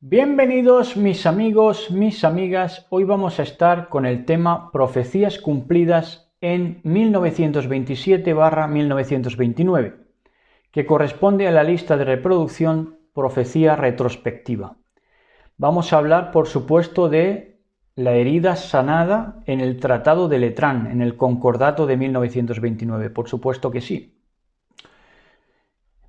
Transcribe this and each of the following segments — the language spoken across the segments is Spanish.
Bienvenidos mis amigos, mis amigas. Hoy vamos a estar con el tema Profecías cumplidas en 1927-1929, que corresponde a la lista de reproducción Profecía retrospectiva. Vamos a hablar, por supuesto, de la herida sanada en el Tratado de Letrán, en el Concordato de 1929, por supuesto que sí.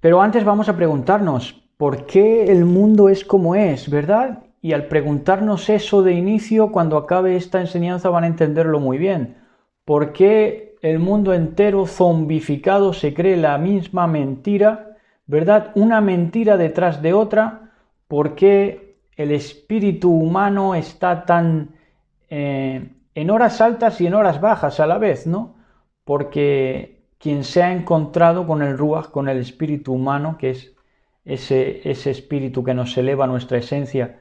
Pero antes vamos a preguntarnos, ¿por qué el mundo es como es, verdad? Y al preguntarnos eso de inicio, cuando acabe esta enseñanza van a entenderlo muy bien. ¿Por qué el mundo entero zombificado se cree la misma mentira, verdad? Una mentira detrás de otra. ¿Por qué el espíritu humano está tan en horas altas y en horas bajas a la vez, ¿no? Porque quien se ha encontrado con el Ruach, con el espíritu humano, que es ese espíritu que nos eleva a nuestra esencia,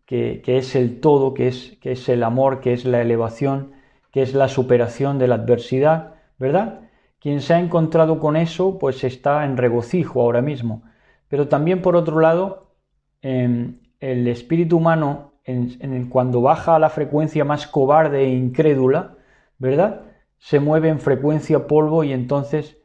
que es el todo, que es el amor, que es la elevación, que es la superación de la adversidad, ¿verdad? Quien se ha encontrado con eso, pues está en regocijo ahora mismo. Pero también, por otro lado, el espíritu humano, cuando baja a la frecuencia más cobarde e incrédula, ¿verdad?, se mueve en frecuencia polvo y entonces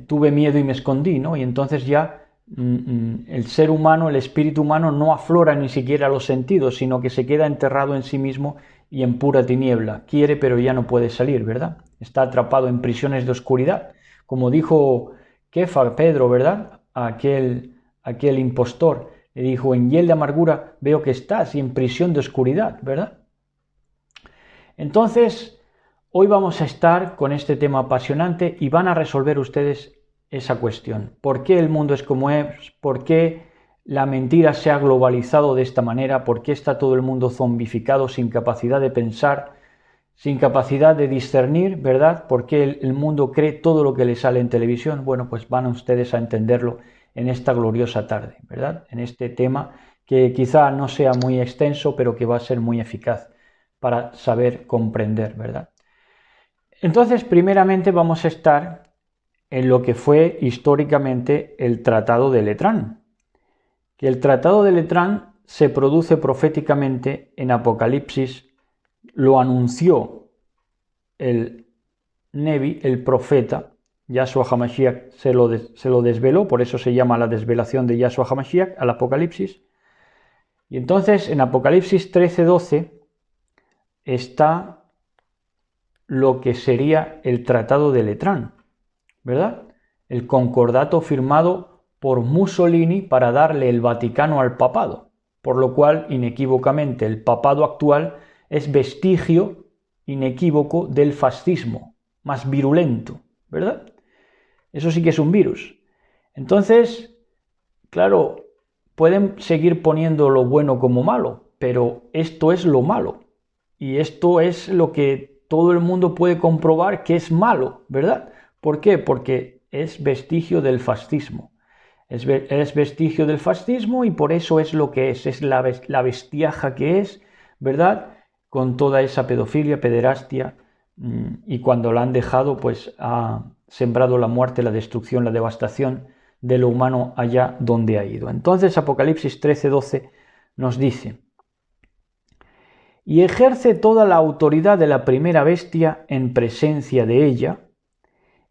tuve miedo y me escondí, ¿no? Y entonces ya el ser humano, el espíritu humano no aflora ni siquiera los sentidos, sino que se queda enterrado en sí mismo y en pura tiniebla. Quiere, pero ya no puede salir, ¿verdad? Está atrapado en prisiones de oscuridad, como dijo Kefa, Pedro, ¿verdad? Aquel impostor, le dijo: en hiel de amargura veo que estás, y en prisión de oscuridad, ¿verdad? Entonces, hoy vamos a estar con este tema apasionante y van a resolver ustedes esa cuestión. ¿Por qué el mundo es como es? ¿Por qué la mentira se ha globalizado de esta manera? ¿Por qué está todo el mundo zombificado, sin capacidad de pensar, sin capacidad de discernir, ¿verdad? ¿Por qué el mundo cree todo lo que le sale en televisión? Bueno, pues van ustedes a entenderlo en esta gloriosa tarde, ¿verdad? En este tema que quizá no sea muy extenso, pero que va a ser muy eficaz para saber comprender, ¿verdad? Entonces, primeramente vamos a estar en lo que fue históricamente el Tratado de Letrán. Que el Tratado de Letrán se produce proféticamente en Apocalipsis, lo anunció el Nevi, el profeta, Yahshua HaMashiach se lo desveló, por eso se llama la desvelación de Yahshua HaMashiach al Apocalipsis. Y entonces en Apocalipsis 13:12 está lo que sería el Tratado de Letrán, ¿verdad? El concordato firmado por Mussolini para darle el Vaticano al papado, por lo cual inequívocamente el papado actual es vestigio inequívoco del fascismo, más virulento, ¿verdad? Eso sí que es un virus. Entonces, claro, pueden seguir poniendo lo bueno como malo, pero esto es lo malo, y esto es lo que todo el mundo puede comprobar que es malo, ¿verdad? ¿Por qué? Porque es vestigio del fascismo. Es vestigio del fascismo y por eso es lo que es la bestiaja que es, ¿verdad? Con toda esa pedofilia, pederastia, y cuando la han dejado, pues ha sembrado la muerte, la destrucción, la devastación de lo humano allá donde ha ido. Entonces Apocalipsis 13:12 nos dice: y ejerce toda la autoridad de la primera bestia en presencia de ella,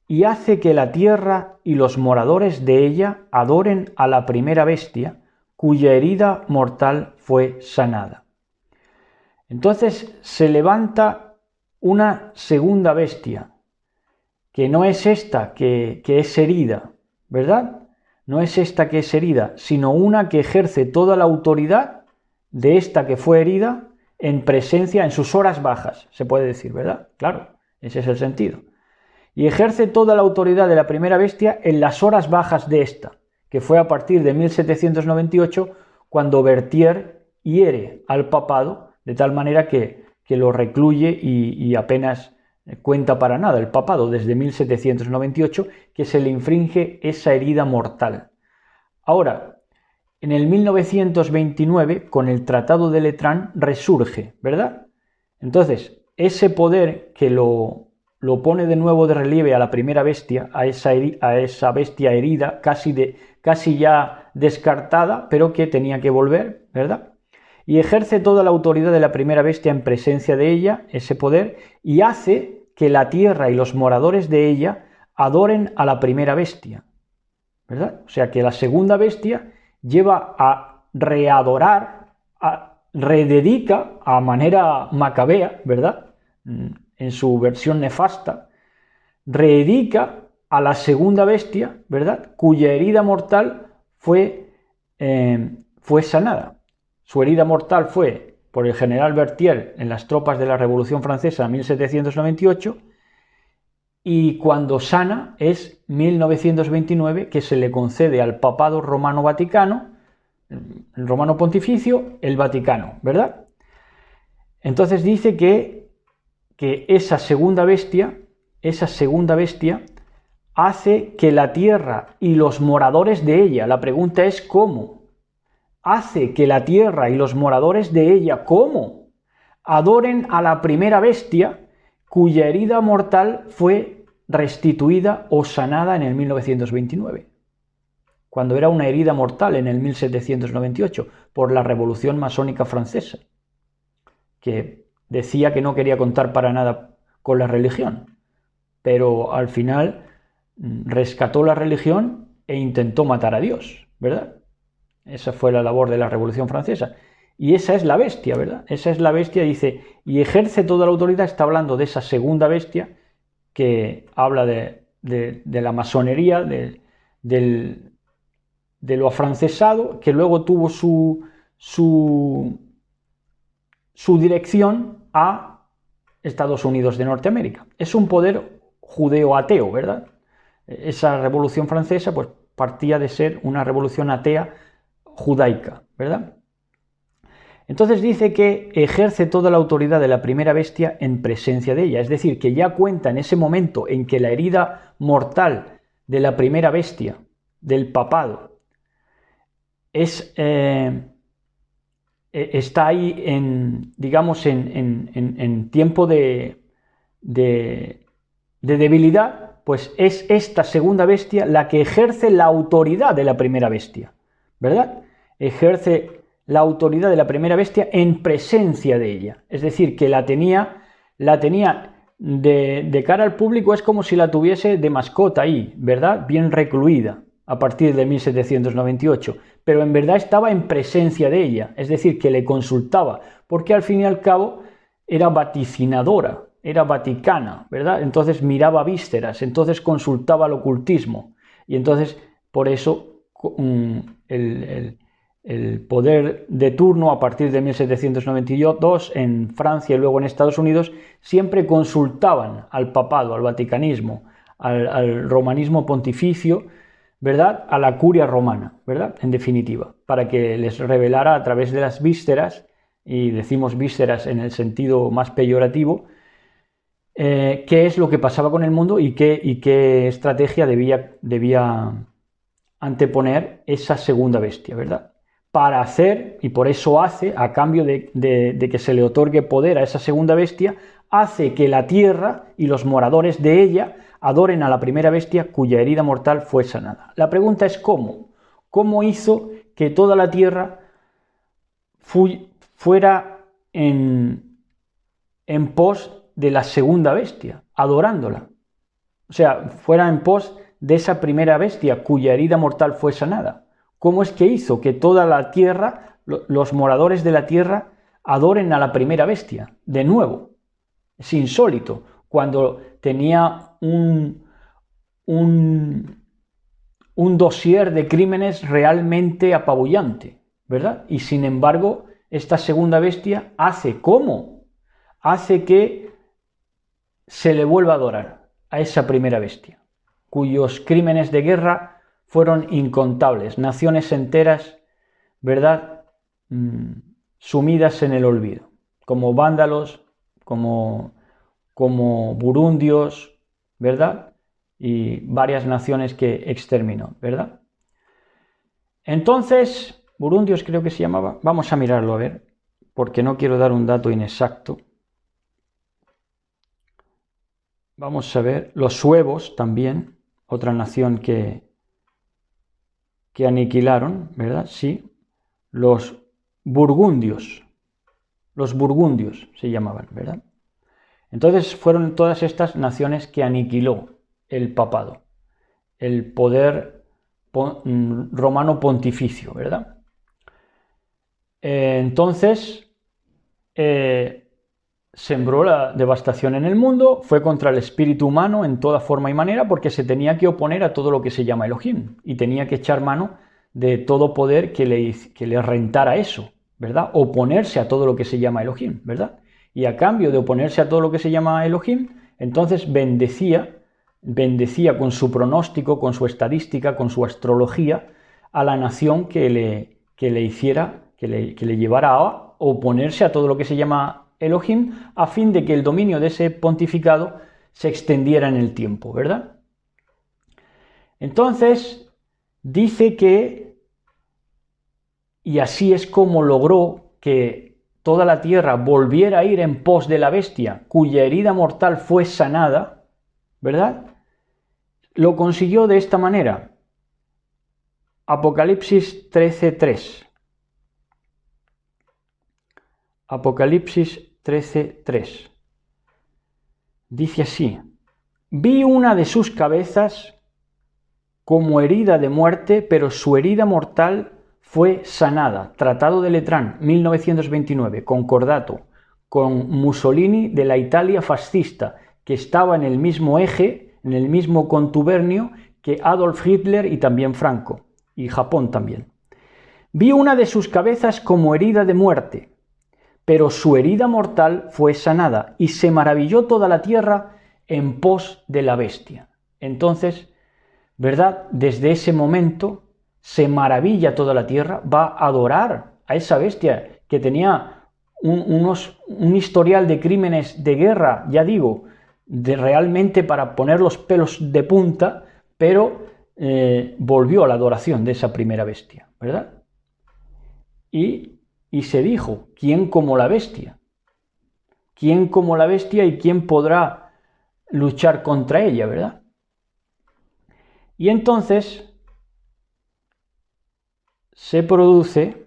y hace que la tierra y los moradores de ella adoren a la primera bestia, cuya herida mortal fue sanada. Entonces se levanta una segunda bestia, que no es esta que es herida, ¿verdad? No es esta que es herida, sino una que ejerce toda la autoridad de esta que fue herida en presencia, en sus horas bajas, se puede decir, ¿verdad? Claro, ese es el sentido. Y ejerce toda la autoridad de la primera bestia en las horas bajas de esta, que fue a partir de 1798, cuando Berthier hiere al papado, de tal manera que lo recluye y apenas cuenta para nada el papado, desde 1798, que se le infringe esa herida mortal. Ahora, en el 1929, con el Tratado de Letrán, resurge, ¿verdad? Entonces, ese poder que lo pone de nuevo de relieve a la primera bestia, a esa bestia herida, casi ya descartada, pero que tenía que volver, ¿verdad? y ejerce toda la autoridad de la primera bestia en presencia de ella, ese poder, y hace que la tierra y los moradores de ella adoren a la primera bestia, ¿verdad? O sea que la segunda bestia lleva a readorar, rededica a manera macabea, ¿verdad? En su versión nefasta, rededica a la segunda bestia, ¿verdad? Cuya herida mortal fue sanada. Su herida mortal fue por el general Berthier en las tropas de la Revolución Francesa en 1798, y cuando sana es 1929, que se le concede al papado romano Vaticano, el romano pontificio, el Vaticano, ¿verdad? Entonces dice que esa segunda bestia hace que la tierra y los moradores de ella, la pregunta es ¿cómo? Hace que la tierra y los moradores de ella, ¿cómo? Adoren a la primera bestia cuya herida mortal fue restituida o sanada en el 1929, cuando era una herida mortal en el 1798 por la Revolución Masónica Francesa, que decía que no quería contar para nada con la religión, pero al final rescató la religión e intentó matar a Dios, ¿verdad? Esa fue la labor de la Revolución Francesa. Y esa es la bestia, ¿verdad? Esa es la bestia, dice, y ejerce toda la autoridad. Está hablando de esa segunda bestia que habla de la masonería, de lo afrancesado, que luego tuvo su dirección a Estados Unidos de Norteamérica. Es un poder judeo-ateo, ¿verdad? Esa Revolución Francesa pues partía de ser una revolución atea judaica, ¿verdad? Entonces dice que ejerce toda la autoridad de la primera bestia en presencia de ella, es decir, que ya cuenta en ese momento en que la herida mortal de la primera bestia, del papado, está ahí en, digamos, en tiempo de debilidad, pues es esta segunda bestia la que ejerce la autoridad de la primera bestia, ¿verdad? Ejerce la autoridad de la primera bestia en presencia de ella, es decir, que la tenía de cara al público, es como si la tuviese de mascota ahí, ¿verdad? Bien recluida a partir de 1798, pero en verdad estaba en presencia de ella, es decir, que le consultaba, porque al fin y al cabo era vaticinadora, era vaticana, ¿verdad? Entonces miraba vísceras, entonces consultaba el ocultismo, y entonces por eso el poder de turno a partir de 1792 en Francia y luego en Estados Unidos siempre consultaban al papado, al vaticanismo, al romanismo pontificio, ¿verdad? A la curia romana, ¿verdad? En definitiva, para que les revelara a través de las vísceras, y decimos vísceras en el sentido más peyorativo, qué es lo que pasaba con el mundo y qué estrategia debía anteponer esa segunda bestia, ¿verdad? Para hacer, y por eso hace, a cambio de que se le otorgue poder a esa segunda bestia, hace que la tierra y los moradores de ella adoren a la primera bestia cuya herida mortal fue sanada. La pregunta es ¿cómo? ¿Cómo hizo que toda la tierra fuera en pos de la segunda bestia, adorándola? O sea, fuera en pos de esa primera bestia cuya herida mortal fue sanada. ¿Cómo es que hizo que toda la tierra, los moradores de la tierra, adoren a la primera bestia? De nuevo, es insólito, cuando tenía un dossier de crímenes realmente apabullante, ¿verdad? Y sin embargo, esta segunda bestia hace ¿cómo? Hace que se le vuelva a adorar a esa primera bestia, cuyos crímenes de guerra fueron incontables, naciones enteras, ¿verdad?, sumidas en el olvido, como vándalos, como burundios, ¿verdad?, y varias naciones que exterminó, ¿verdad? Entonces, burundios creo que se llamaba, vamos a mirarlo a ver, porque no quiero dar un dato inexacto. Vamos a ver, los suevos también, otra nación que aniquilaron, ¿verdad? Sí, los burgundios. Los burgundios se llamaban, ¿verdad? Entonces fueron todas estas naciones que aniquiló el papado, el poder romano pontificio, ¿verdad? Entonces sembró la devastación en el mundo, fue contra el espíritu humano en toda forma y manera, porque se tenía que oponer a todo lo que se llama Elohim y tenía que echar mano de todo poder que le rentara eso, ¿verdad? Oponerse a todo lo que se llama Elohim, ¿verdad? Y a cambio de oponerse a todo lo que se llama Elohim, entonces bendecía con su pronóstico, con su estadística, con su astrología a la nación que le llevara a oponerse a todo lo que se llama Elohim, a fin de que el dominio de ese pontificado se extendiera en el tiempo, ¿verdad? Entonces, dice que, y así es como logró que toda la tierra volviera a ir en pos de la bestia, cuya herida mortal fue sanada, ¿verdad? Lo consiguió de esta manera. Apocalipsis 13:3. Apocalipsis 13:3. Dice así: vi una de sus cabezas como herida de muerte, pero su herida mortal fue sanada. Tratado de Letrán, 1929, concordato con Mussolini de la Italia fascista, que estaba en el mismo eje, en el mismo contubernio que Adolf Hitler y también Franco, y Japón también. Vi una de sus cabezas como herida de muerte, pero su herida mortal fue sanada, y se maravilló toda la tierra en pos de la bestia. Entonces, ¿verdad? Desde ese momento se maravilla toda la tierra, va a adorar a esa bestia que tenía un historial de crímenes de guerra, ya digo, realmente para poner los pelos de punta, pero volvió a la adoración de esa primera bestia, ¿verdad? Y se dijo, ¿quién como la bestia? ¿Quién como la bestia y quién podrá luchar contra ella, verdad? Y entonces se produce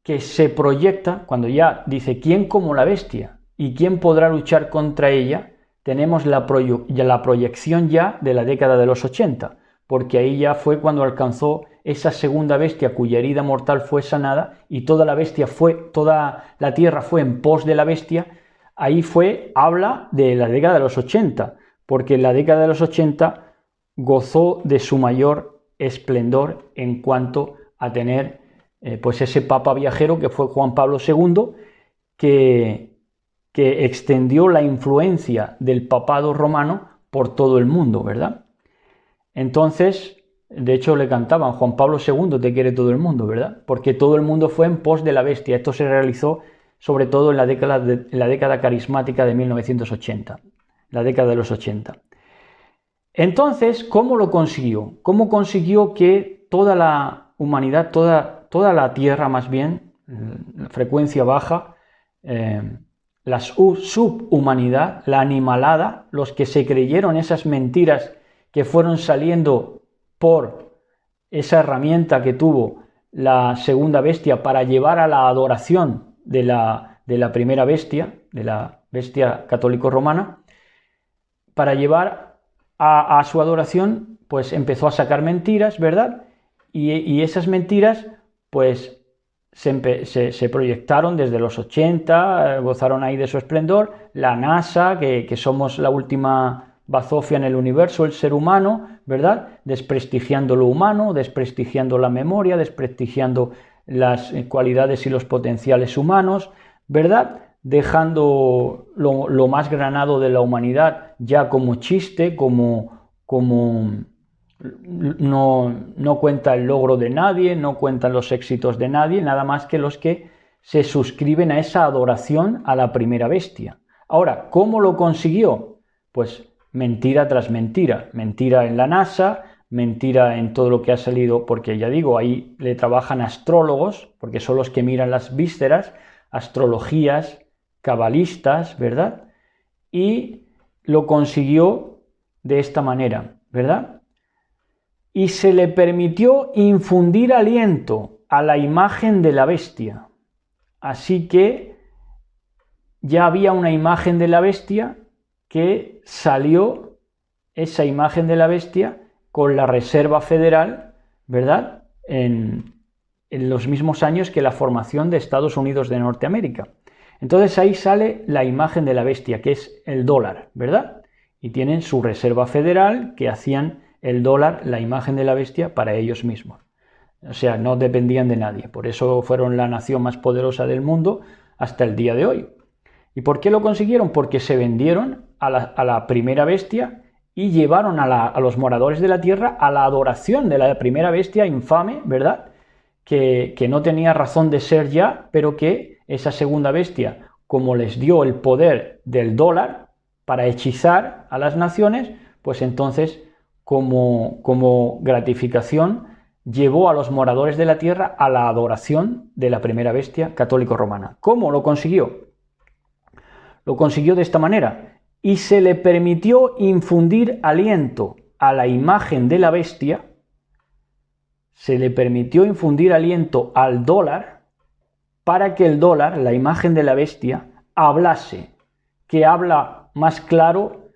que se proyecta, cuando ya dice quién como la bestia y quién podrá luchar contra ella, tenemos la proyección ya de la década de los 80, porque ahí ya fue cuando alcanzó esa segunda bestia cuya herida mortal fue sanada y toda la tierra fue en pos de la bestia. Ahí habla de la década de los 80, porque en la década de los 80 gozó de su mayor esplendor en cuanto a tener pues ese papa viajero que fue Juan Pablo II, que extendió la influencia del papado romano por todo el mundo, ¿verdad? Entonces, de hecho le cantaban, Juan Pablo II te quiere todo el mundo, ¿verdad? Porque todo el mundo fue en pos de la bestia. Esto se realizó sobre todo en la década carismática de 1980, la década de los 80. Entonces, ¿cómo lo consiguió? ¿Cómo consiguió que toda la humanidad, toda la Tierra más bien, la frecuencia baja, la subhumanidad, la animalada, los que se creyeron esas mentiras que fueron saliendo por esa herramienta que tuvo la segunda bestia para llevar a la adoración de la primera bestia, de la bestia católico-romana, para llevar a su adoración, pues empezó a sacar mentiras, ¿verdad? Y esas mentiras, pues se proyectaron desde los 80, gozaron ahí de su esplendor. La NASA, que somos la última bazofia en el universo, el ser humano, ¿verdad? Desprestigiando lo humano, desprestigiando la memoria, desprestigiando las cualidades y los potenciales humanos, ¿verdad? Dejando lo más granado de la humanidad ya como chiste, no cuenta el logro de nadie, no cuentan los éxitos de nadie, nada más que los que se suscriben a esa adoración a la primera bestia. Ahora, ¿cómo lo consiguió? Pues mentira tras mentira, mentira en la NASA, mentira en todo lo que ha salido, porque ya digo, ahí le trabajan astrólogos, porque son los que miran las vísceras, astrologías, cabalistas, ¿verdad? Y lo consiguió de esta manera, ¿verdad? y se le permitió infundir aliento a la imagen de la bestia. Así que ya había una imagen de la bestia que salió, esa imagen de la bestia, con la Reserva Federal, ¿verdad?, en los mismos años que la formación de Estados Unidos de Norteamérica. Entonces ahí sale la imagen de la bestia, que es el dólar, ¿verdad? Y tienen su Reserva Federal, que hacían el dólar, la imagen de la bestia, para ellos mismos. O sea, no dependían de nadie. Por eso fueron la nación más poderosa del mundo hasta el día de hoy. ¿Y por qué lo consiguieron? Porque se vendieron a la primera bestia y llevaron a los moradores de la tierra a la adoración de la primera bestia infame, ¿verdad?, que no tenía razón de ser ya, pero que esa segunda bestia, como les dio el poder del dólar para hechizar a las naciones, pues entonces como gratificación llevó a los moradores de la tierra a la adoración de la primera bestia católico-romana. ¿Cómo lo consiguió? Lo consiguió de esta manera: y se le permitió infundir aliento a la imagen de la bestia, se le permitió infundir aliento al dólar, para que el dólar, la imagen de la bestia, hablase, que habla más claro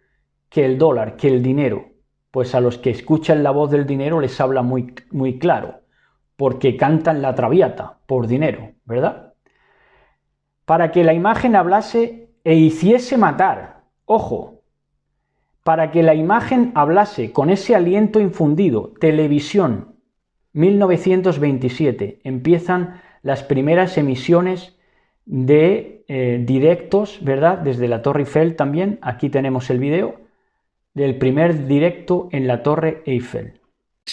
que el dólar, que el dinero. Pues a los que escuchan la voz del dinero les habla muy, muy claro, porque cantan la traviata por dinero, ¿verdad? Para que la imagen hablase e hiciese matar, ojo, para que la imagen hablase con ese aliento infundido. Televisión, 1927, empiezan las primeras emisiones de directos, ¿verdad?, desde la Torre Eiffel también. Aquí tenemos el video del primer directo en la Torre Eiffel.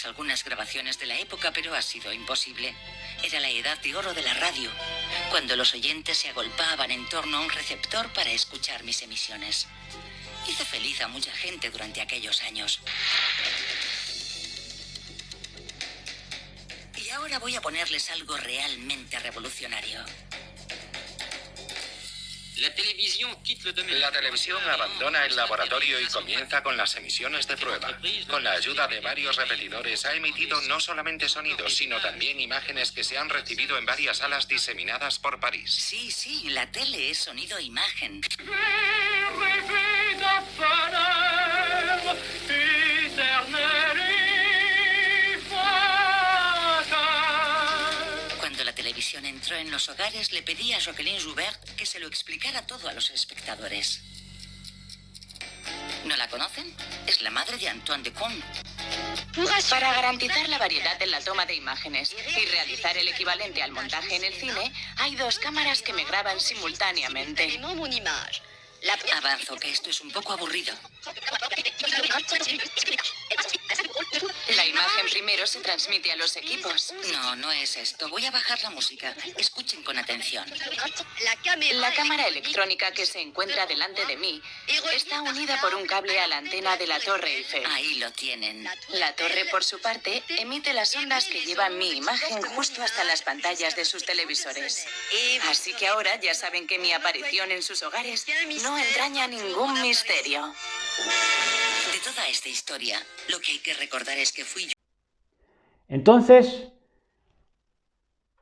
Algunas grabaciones de la época, pero ha sido imposible. Era la edad de oro de la radio, cuando los oyentes se agolpaban en torno a un receptor para escuchar mis emisiones. Hice feliz a mucha gente durante aquellos años. Y ahora voy a ponerles algo realmente revolucionario. La televisión abandona el laboratorio y comienza con las emisiones de prueba. Con la ayuda de varios repetidores ha emitido no solamente sonidos, sino también imágenes que se han recibido en varias salas diseminadas por París. Sí, la tele es sonido-imagen. Cuando la televisión entró en los hogares, le pedí a Jacqueline Joubert que se lo explicara todo a los espectadores. ¿No la conocen? Es la madre de Antoine de Caunes. Para garantizar la variedad en la toma de imágenes y realizar el equivalente al montaje en el cine, hay dos cámaras que me graban simultáneamente. Avanzo, que esto es un poco aburrido. La imagen primero se transmite a los equipos. No es esto. Voy a bajar la música. Escuchen con atención. La cámara electrónica que se encuentra delante de mí está unida por un cable a la antena de la Torre Eiffel. Ahí lo tienen. La torre, por su parte, emite las ondas que llevan mi imagen justo hasta las pantallas de sus televisores. Así que ahora ya saben que mi aparición en sus hogares no entraña ningún misterio. De toda esta historia, lo que hay que recordar es que fui yo. Entonces,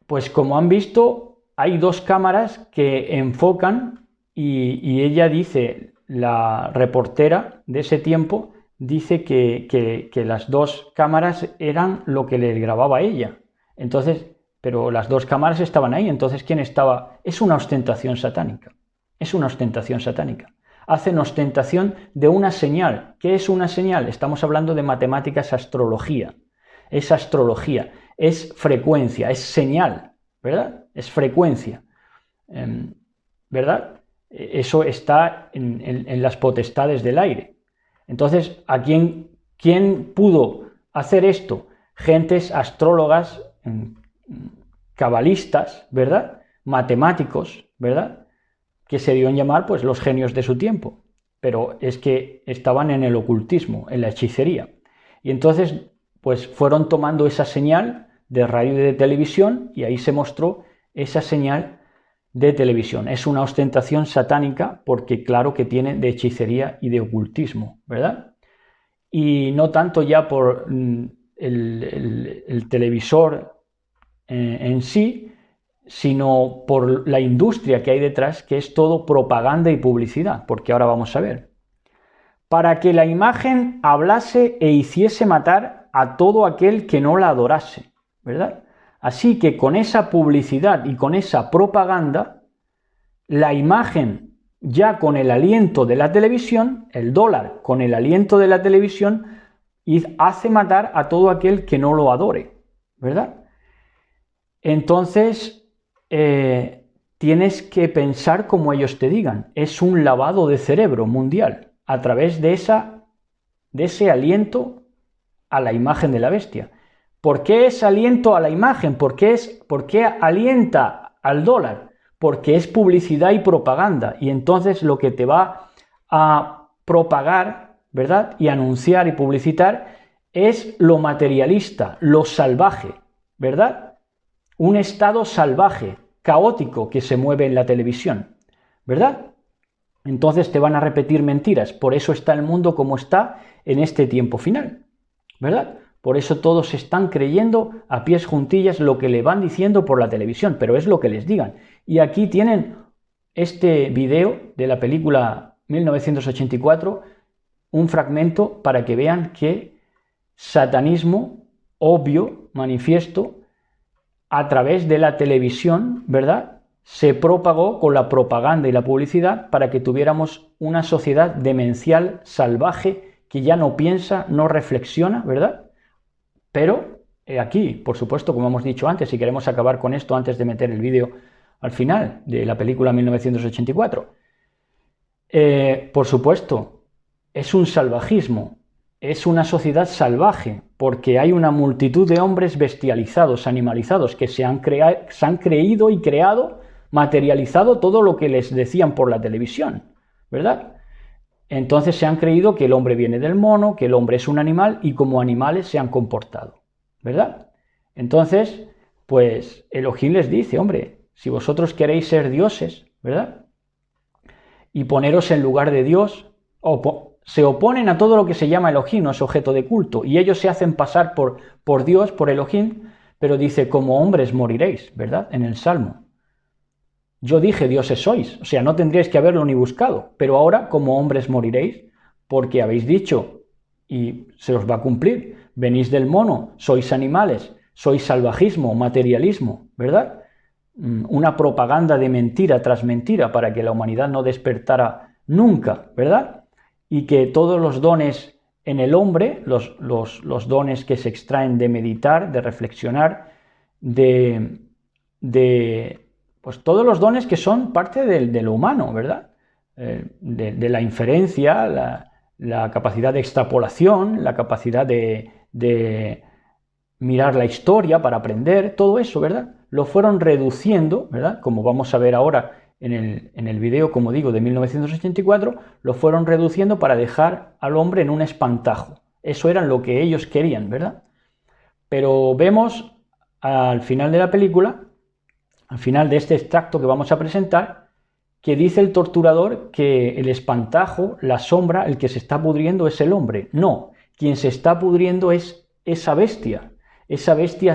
pues como han visto, hay dos cámaras que enfocan y ella dice, la reportera de ese tiempo, dice que las dos cámaras eran lo que le grababa a ella. Entonces, pero las dos cámaras estaban ahí, entonces ¿quién estaba? Es una ostentación satánica. Es una ostentación satánica. Hacen ostentación de una señal. ¿Qué es una señal? Estamos hablando de matemáticas, astrología. Es astrología, es frecuencia, es señal, ¿verdad? Es frecuencia, ¿verdad? Eso está en las potestades del aire. Entonces, ¿a quién pudo hacer esto? Gentes astrólogas, cabalistas, ¿verdad? Matemáticos, ¿verdad?, que se dio en llamar pues los genios de su tiempo, pero es que estaban en el ocultismo, en la hechicería. Y entonces pues fueron tomando esa señal de radio y de televisión y ahí se mostró esa señal de televisión. Es una ostentación satánica porque claro que tiene de hechicería y de ocultismo, ¿verdad? Y no tanto ya por el televisor en sí, sino por la industria que hay detrás, que es todo propaganda y publicidad, porque ahora vamos a ver. Para que la imagen hablase e hiciese matar a todo aquel que no la adorase, ¿verdad? Así que con esa publicidad y con esa propaganda, la imagen ya con el aliento de la televisión, el dólar con el aliento de la televisión, hace matar a todo aquel que no lo adore, ¿verdad? Entonces, tienes que pensar como ellos te digan. Es un lavado de cerebro mundial a través de ese aliento a la imagen de la bestia. ¿Por qué es aliento a la imagen? ¿Por qué alienta al dólar? Porque es publicidad y propaganda. Y entonces lo que te va a propagar, ¿verdad? Y anunciar y publicitar es lo materialista, lo salvaje, ¿verdad? Un estado salvaje, caótico que se mueve en la televisión, ¿verdad? Entonces te van a repetir mentiras. Por eso está el mundo como está en este tiempo final, ¿verdad? Por eso todos están creyendo a pies juntillas lo que le van diciendo por la televisión, pero es lo que les digan. Y aquí tienen este video de la película 1984, un fragmento para que vean que satanismo obvio, manifiesto, a través de la televisión, ¿verdad? Se propagó con la propaganda y la publicidad para que tuviéramos una sociedad demencial, salvaje, que ya no piensa, no reflexiona, ¿verdad? Pero aquí, por supuesto, como hemos dicho antes, si queremos acabar con esto antes de meter el vídeo al final de la película 1984, por supuesto, es un salvajismo, es una sociedad salvaje, porque hay una multitud de hombres bestializados, animalizados, que se han creído y creado, materializado todo lo que les decían por la televisión, ¿verdad? Entonces se han creído que el hombre viene del mono, que el hombre es un animal y como animales se han comportado, ¿verdad? Entonces, pues Elohim les dice, hombre, si vosotros queréis ser dioses, ¿verdad? Y poneros en lugar de Dios, se oponen a todo lo que se llama Elohim, no es objeto de culto, y ellos se hacen pasar por Dios, por Elohim, pero dice, como hombres moriréis, ¿verdad? En el Salmo. Yo dije, dioses sois, o sea, no tendríais que haberlo ni buscado, pero ahora como hombres moriréis, porque habéis dicho, y se os va a cumplir, venís del mono, sois animales, sois salvajismo, materialismo, ¿verdad? Una propaganda de mentira tras mentira para que la humanidad no despertara nunca, ¿verdad? Y que todos los dones en el hombre, los dones que se extraen de meditar, de reflexionar, pues todos los dones que son parte de lo humano, ¿verdad? De la inferencia, la capacidad de extrapolación, la capacidad de mirar la historia para aprender, todo eso, ¿verdad? Lo fueron reduciendo, ¿verdad? Como vamos a ver ahora en el video, como digo, de 1984, lo fueron reduciendo para dejar al hombre en un espantajo. Eso era lo que ellos querían, ¿verdad? Pero vemos al final de la película, al final de este extracto que vamos a presentar, que dice el torturador que el espantajo, la sombra, el que se está pudriendo es el hombre. No, quien se está pudriendo es esa bestia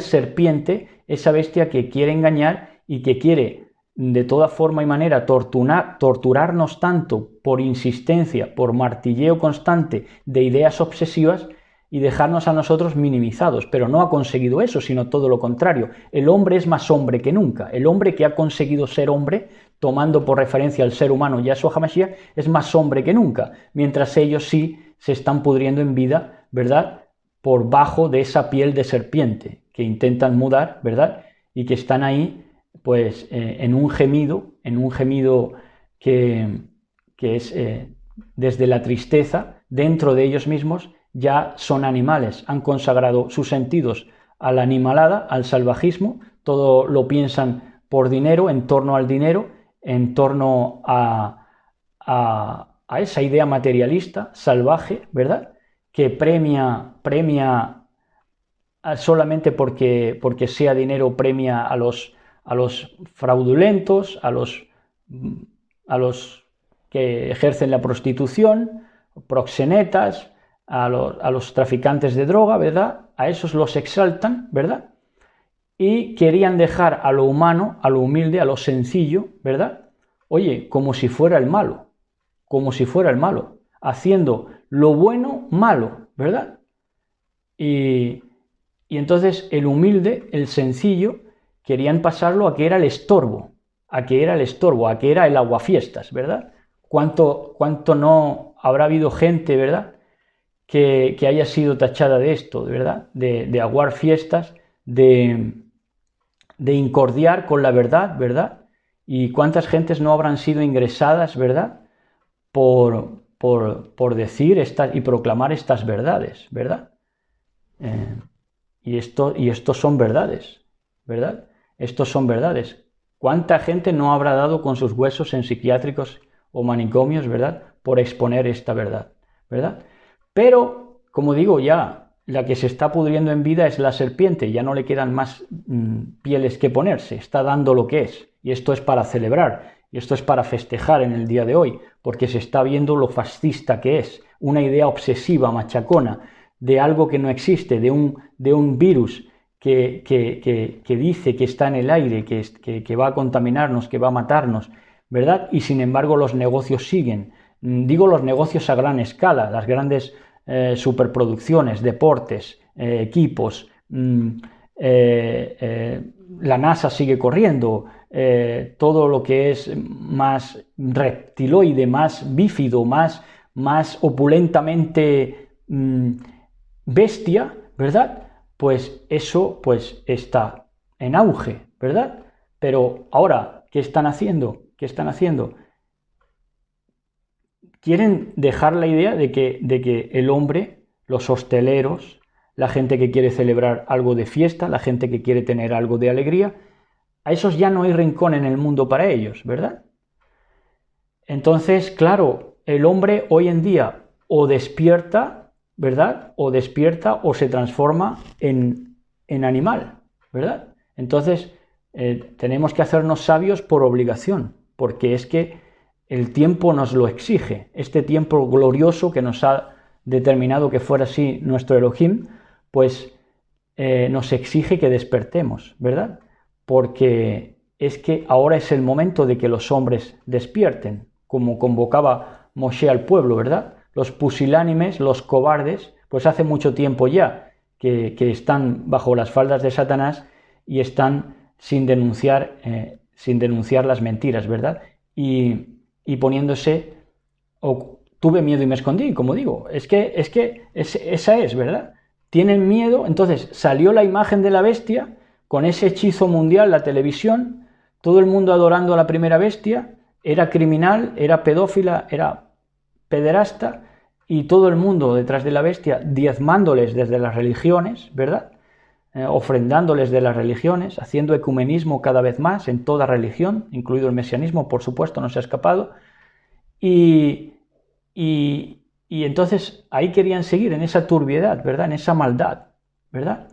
serpiente, esa bestia que quiere engañar y que quiere de toda forma y manera torturarnos tanto por insistencia, por martilleo constante de ideas obsesivas y dejarnos a nosotros minimizados, pero no ha conseguido eso, sino todo lo contrario. El hombre es más hombre que nunca. El hombre que ha conseguido ser hombre, tomando por referencia al ser humano Yahshua HaMashiach, es más hombre que nunca, mientras ellos sí se están pudriendo en vida, ¿verdad?, por bajo de esa piel de serpiente que intentan mudar, ¿verdad?, y que están ahí, pues, en un gemido que es desde la tristeza, dentro de ellos mismos, ya son animales, han consagrado sus sentidos a la animalada, al salvajismo, todo lo piensan por dinero, en torno al dinero, en torno a esa idea materialista, salvaje, ¿verdad?, que premia solamente porque sea dinero, premia a los fraudulentos, a los que ejercen la prostitución, proxenetas, a los traficantes de droga, ¿verdad? A esos los exaltan, ¿verdad? Y querían dejar a lo humano, a lo humilde, a lo sencillo, ¿verdad? Oye, como si fuera el malo, haciendo lo bueno malo, ¿verdad? Y entonces el humilde, el sencillo, querían pasarlo a que era el estorbo, a que era el aguafiestas, ¿verdad? ¿Cuánto no habrá habido gente, ¿verdad?, que haya sido tachada de esto, ¿verdad?, de aguar fiestas, de incordiar con la verdad, ¿verdad? Y cuántas gentes no habrán sido ingresadas, ¿verdad?, por decir y proclamar estas verdades, ¿verdad? Y estos son verdades, ¿verdad? Estos son verdades. ¿Cuánta gente no habrá dado con sus huesos en psiquiátricos o manicomios, ¿verdad?, por exponer esta verdad, ¿verdad? Pero, como digo, ya la que se está pudriendo en vida es la serpiente, ya no le quedan más pieles que ponerse, está dando lo que es. Y esto es para celebrar, y esto es para festejar en el día de hoy, porque se está viendo lo fascista que es, una idea obsesiva, machacona, de algo que no existe, de un virus que dice que está en el aire, que va a contaminarnos, que va a matarnos, ¿verdad? Y sin embargo los negocios siguen. Digo los negocios a gran escala, las grandes superproducciones, deportes, equipos, la NASA sigue corriendo, todo lo que es más reptiloide, más bífido, más opulentamente bestia, ¿verdad? Pues eso pues está en auge, ¿verdad? Pero ahora, ¿qué están haciendo? Quieren dejar la idea de que el hombre, los hosteleros, la gente que quiere celebrar algo de fiesta, la gente que quiere tener algo de alegría, a esos ya no hay rincón en el mundo para ellos, ¿verdad? Entonces, claro, el hombre hoy en día o despierta, ¿verdad?, o se transforma en animal, ¿verdad? Entonces, tenemos que hacernos sabios por obligación, porque es que el tiempo nos lo exige, este tiempo glorioso que nos ha determinado que fuera así nuestro Elohim, pues nos exige que despertemos, ¿verdad? Porque es que ahora es el momento de que los hombres despierten, como convocaba Moshe al pueblo, ¿verdad? Los pusilánimes, los cobardes, pues hace mucho tiempo ya que están bajo las faldas de Satanás y están sin denunciar las mentiras, ¿verdad? Y poniéndose, tuve miedo y me escondí, como digo, esa es, ¿verdad? Tienen miedo, entonces salió la imagen de la bestia con ese hechizo mundial, la televisión, todo el mundo adorando a la primera bestia, era criminal, era pedófila, era pederasta, y todo el mundo detrás de la bestia diezmándoles desde las religiones, ¿verdad? Ofrendándoles de las religiones, haciendo ecumenismo cada vez más en toda religión, incluido el mesianismo, por supuesto, no se ha escapado, y entonces ahí querían seguir en esa turbiedad, ¿verdad?, en esa maldad, ¿verdad?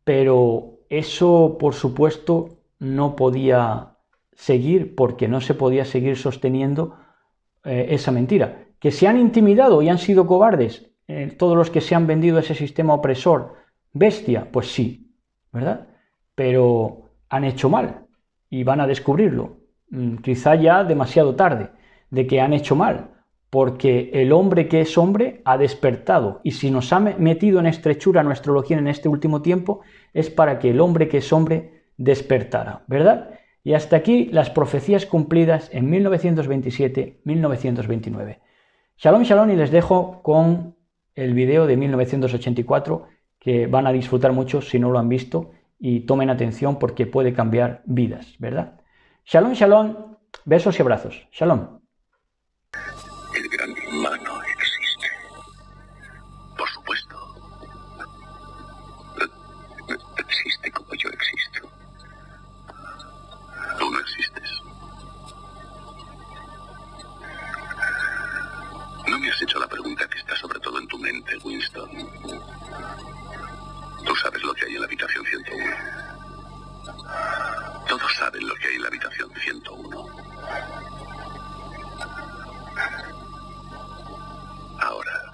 Pero eso, por supuesto, no podía seguir, porque no se podía seguir sosteniendo esa mentira. Que se han intimidado y han sido cobardes todos los que se han vendido a ese sistema opresor, bestia, pues sí, ¿verdad? Pero han hecho mal y van a descubrirlo, quizá ya demasiado tarde, de que han hecho mal, porque el hombre que es hombre ha despertado, y si nos ha metido en estrechura nuestro Elohim en este último tiempo, es para que el hombre que es hombre despertara, ¿verdad? Y hasta aquí las profecías cumplidas en 1927-1929. Shalom, shalom, y les dejo con el video de 1984, que van a disfrutar mucho si no lo han visto, y tomen atención porque puede cambiar vidas, ¿verdad? Shalom, shalom, besos y abrazos. Shalom. El gran humano existe. Por supuesto. Existe como yo existo. Tú no existes. No me has hecho la pregunta que está sobre todo en tu mente, Winston. Tú sabes lo que hay en la habitación 101. Todos saben lo que hay en la habitación 101. Ahora,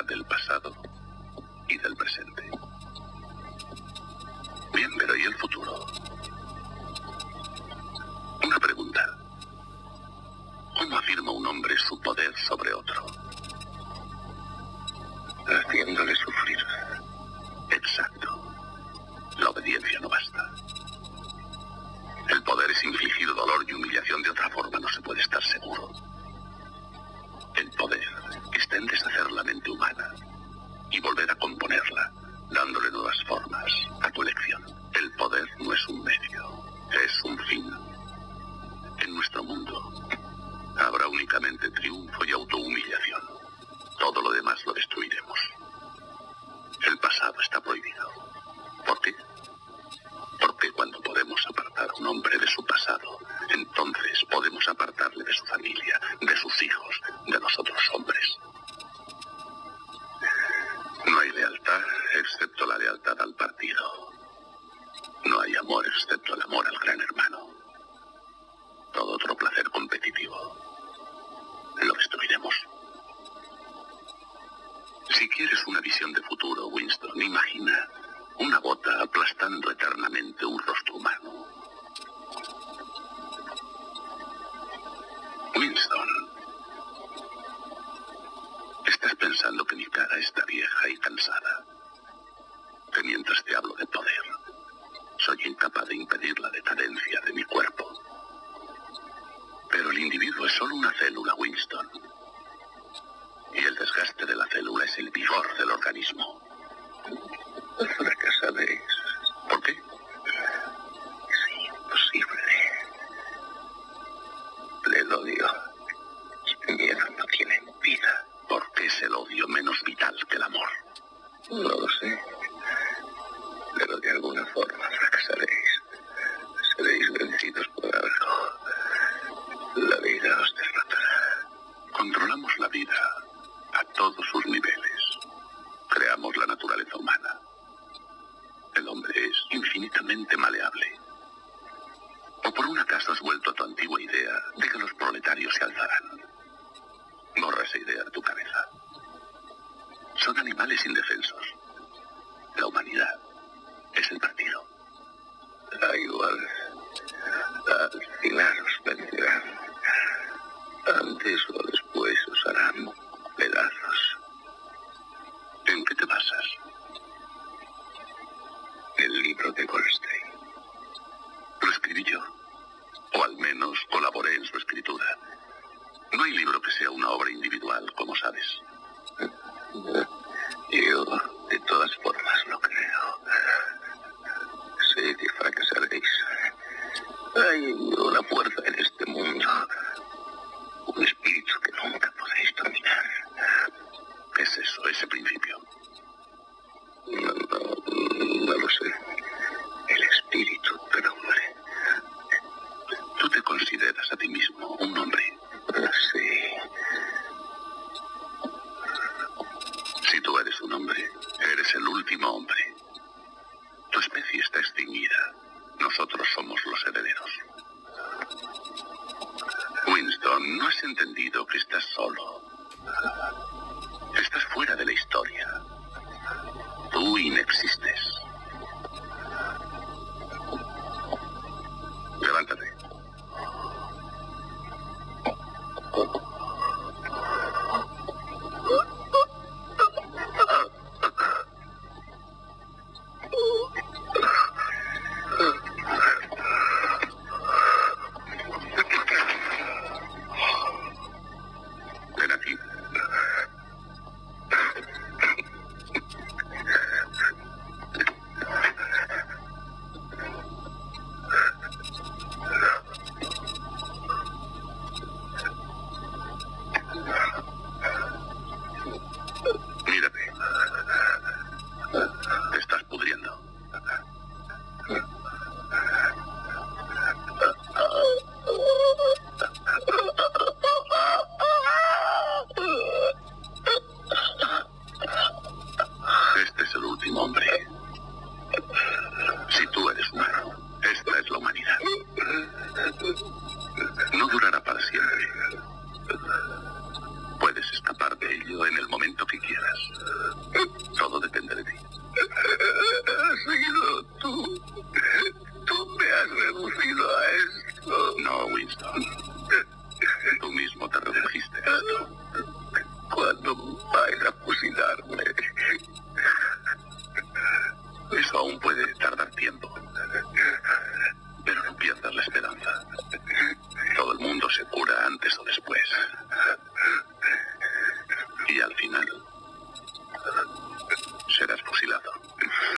lealtad del pasado y del presente. Bien, pero ¿y el futuro? Una pregunta. ¿Cómo afirma un hombre su poder sobre otro? Haciéndole sufrir. Exacto. La obediencia no basta. El poder es infligir dolor y humillación. De otra forma no se puede estar seguro. El poder está en deshacer la mente humana y volver a componerla, dándole nuevas formas a tu elección. El poder no es un medio, es un fin. En nuestro mundo habrá únicamente triunfo y autohumillación. Todo lo demás lo destruiremos. El pasado está prohibido. ¿Por qué? Porque cuando podemos apartar a un hombre de su pasado, entonces podemos apartarle de su familia, de sus hijos, de nosotros hombres. No hay lealtad excepto la lealtad al partido. No hay amor excepto el amor al gran hermano. Todo otro placer competitivo lo destruiremos. Si quieres una visión de futuro, Winston, imagina una bota aplastando eternamente un rostro humano. Winston, estás pensando que mi cara está vieja y cansada. Que mientras te hablo de poder, soy incapaz de impedir la decadencia de mi cuerpo. Pero el individuo es solo una célula, Winston. Y el desgaste de la célula es el vigor del organismo. Fracasaréis. ¿Por qué? Es imposible. El odio y el miedo no tienen vida. ¿Por qué es el odio menos vital que el amor? No lo sé. Pero de alguna forma fracasaréis. Seréis vencidos por algo. La vida os derrotará. Controlamos la vida a todos sus niveles. Creamos la naturaleza humana. El hombre es infinitamente maleable. ¿O por un acaso has vuelto a tu antigua idea de que los proletarios se alzarán? Borra esa idea de tu cabeza. Son animales indefensos. La humanidad es el partido. Da igual. Al final os vencerán. Antes o después os harán pedazos. ¿En qué te basas? El libro de Goldstein. Lo escribí yo. O al menos colaboré en su escritura. No hay libro que sea una obra individual, como sabes. Yo, de todas formas, lo creo. Sé que fracasaréis. Hay una fuerza en este mundo. Un espíritu que nunca podréis dominar. ¿Qué es eso, ese principio? No lo sé. El espíritu del hombre. ¿Tú te consideras a ti mismo un hombre? Sí. Si tú eres un hombre, eres el último hombre. Tu especie está extinguida. Nosotros somos los herederos. Winston, no has entendido que estás solo. Estás fuera de la historia. Tú inexistes. Levántate. Ven momento que quieras. Todo depende de ti. Has sido tú. Tú me has reducido a esto. No, Winston. Tú mismo te redujiste a esto. Cuando vais a fusilarme. Eso aún puede tardar tiempo. Pero no pierdas la esperanza. Todo el mundo se cura antes o después. Y al final serás fusilado.